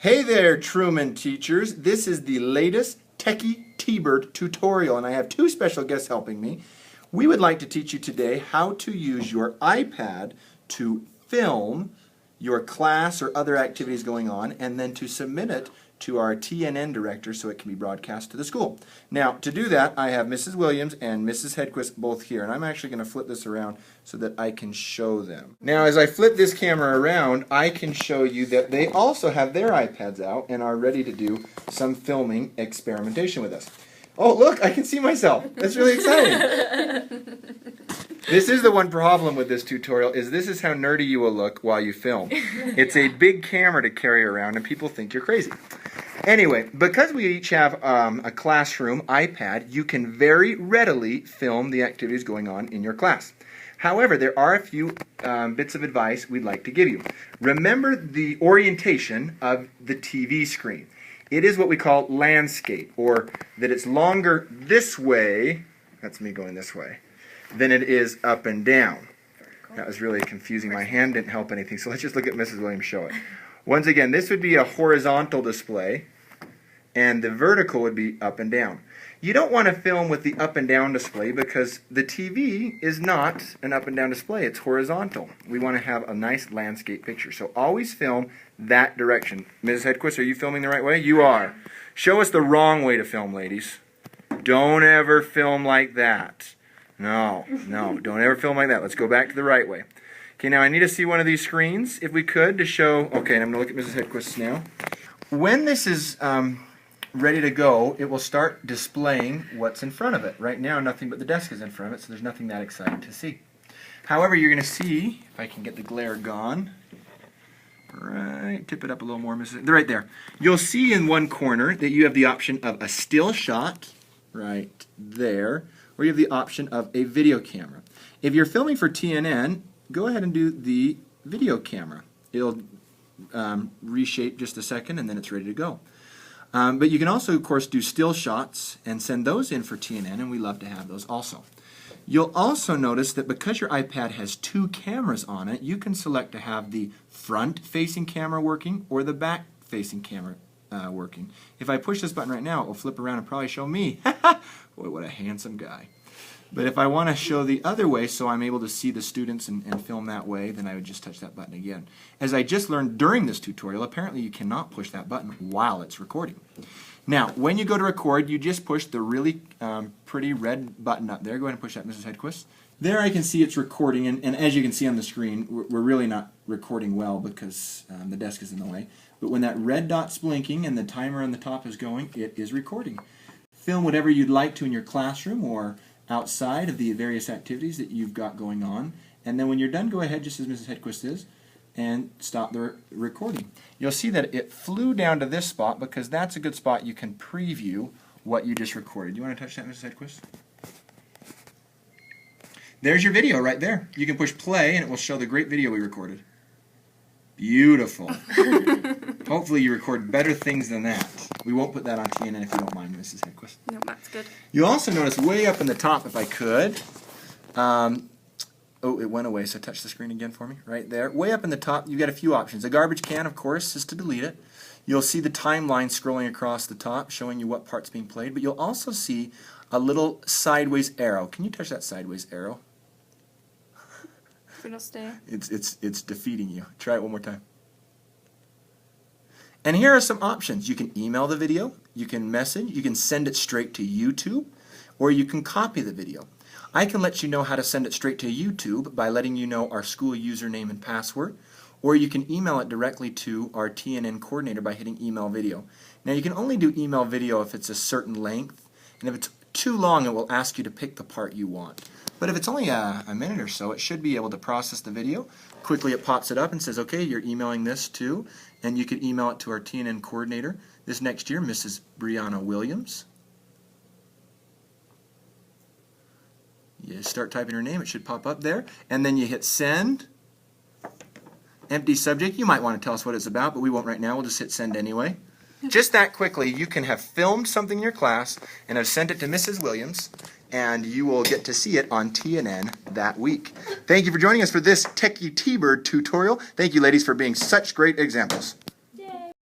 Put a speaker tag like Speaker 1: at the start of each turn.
Speaker 1: Hey there, Truman teachers. This is the latest Techie T-Bird tutorial, and I have two special guests helping me. We would like to teach you today how to use your iPad to film your class or other activities going on, and then to submit it to our TNN director so it can be broadcast to the school. Now, to do that, I have Mrs. Williams and Mrs. Hedquist both here, and I'm actually going to flip this around so that I can show them. Now, as I flip this camera around, I can show you that they also have their iPads out and are ready to do some filming experimentation with us. Oh, look, I can see myself. That's really exciting. This is the one problem with this tutorial, is this is how nerdy you will look while you film. It's a big camera to carry around and people think you're crazy. Anyway, because we each have a classroom iPad, you can very readily film the activities going on in your class. However, there are a few bits of advice we'd like to give you. Remember the orientation of the TV screen. It is what we call landscape, or that it's longer this way, that's me going this way, than it is up and down. That was really confusing. My hand didn't help anything, so let's just look at Mrs. Williams show it. Once again, this would be a horizontal display, and the vertical would be up and down. You don't want to film with the up and down display because the TV is not an up and down display, it's horizontal. We want to have a nice landscape picture, so always film that direction. Mrs. Hedquist, are you filming the right way? You are. Show us the wrong way to film, ladies. Don't ever film like that. No, don't ever film like that. Let's go back to the right way. Okay, now I need to see one of these screens, if we could, to show... Okay, and I'm going to look at Mrs. Hedquist now. When this is ready to go, it will start displaying what's in front of it. Right now, nothing but the desk is in front of it, so there's nothing that exciting to see. However, you're going to see, if I can get the glare gone, right, tip it up a little more, Mrs. Right there. You'll see in one corner that you have the option of a still shot, right there, or you have the option of a video camera. If you're filming for TNN, go ahead and do the video camera. It'll reshape just a second and then it's ready to go. But you can also, of course, do still shots and send those in for TNN, and we love to have those also. You'll also notice that because your iPad has two cameras on it, you can select to have the front-facing camera working or the back-facing camera working. If I push this button right now, it will flip around and probably show me. Boy, what a handsome guy. But if I want to show the other way so I'm able to see the students and film that way, then I would just touch that button again. As I just learned during this tutorial, apparently you cannot push that button while it's recording. Now, when you go to record, you just push the really pretty red button up there. Go ahead and push that, Mrs. Hedquist. There I can see it's recording, and as you can see on the screen, we're really not recording well because the desk is in the way. But when that red dot's blinking and the timer on the top is going, it is recording. Film whatever you'd like to in your classroom or outside of the various activities that you've got going on, and then when you're done, go ahead, just as Mrs. Hedquist is, and stop the recording. You'll see that it flew down to this spot because that's a good spot you can preview what you just recorded. You want to touch that, Mrs. Hedquist? There's your video right there. You can push play and it will show the great video we recorded. Beautiful. Hopefully you record better things than that. We won't put that on TNN if you don't mind, Mrs. Hedquist.
Speaker 2: No, that's good.
Speaker 1: You'll also notice way up in the top, if I could, oh, it went away, so touch the screen again for me, right there. Way up in the top, you've got a few options. A garbage can, of course, is to delete it. You'll see the timeline scrolling across the top, showing you what part's being played, but you'll also see a little sideways arrow. Can you touch that sideways arrow?
Speaker 2: It'll stay.
Speaker 1: It's defeating you. Try it one more time. And here are some options. You can email the video, you can message, you can send it straight to YouTube, or you can copy the video. I can let you know how to send it straight to YouTube by letting you know our school username and password, or you can email it directly to our TNN coordinator by hitting email video. Now you can only do email video if it's a certain length, and if it's too long it will ask you to pick the part you want. But if it's only a minute or so, it should be able to process the video. Quickly it pops it up and says, okay, you're emailing this to, and you could email it to our TNN coordinator this next year, Mrs. Brianna Williams. You start typing her name, it should pop up there, and then you hit send. Empty subject, you might want to tell us what it's about, but we won't right now, we'll just hit send anyway. Just that quickly, you can have filmed something in your class and have sent it to Mrs. Williams, and you will get to see it on TNN that week. Thank you for joining us for this Techie T-Bird tutorial. Thank you, ladies, for being such great examples.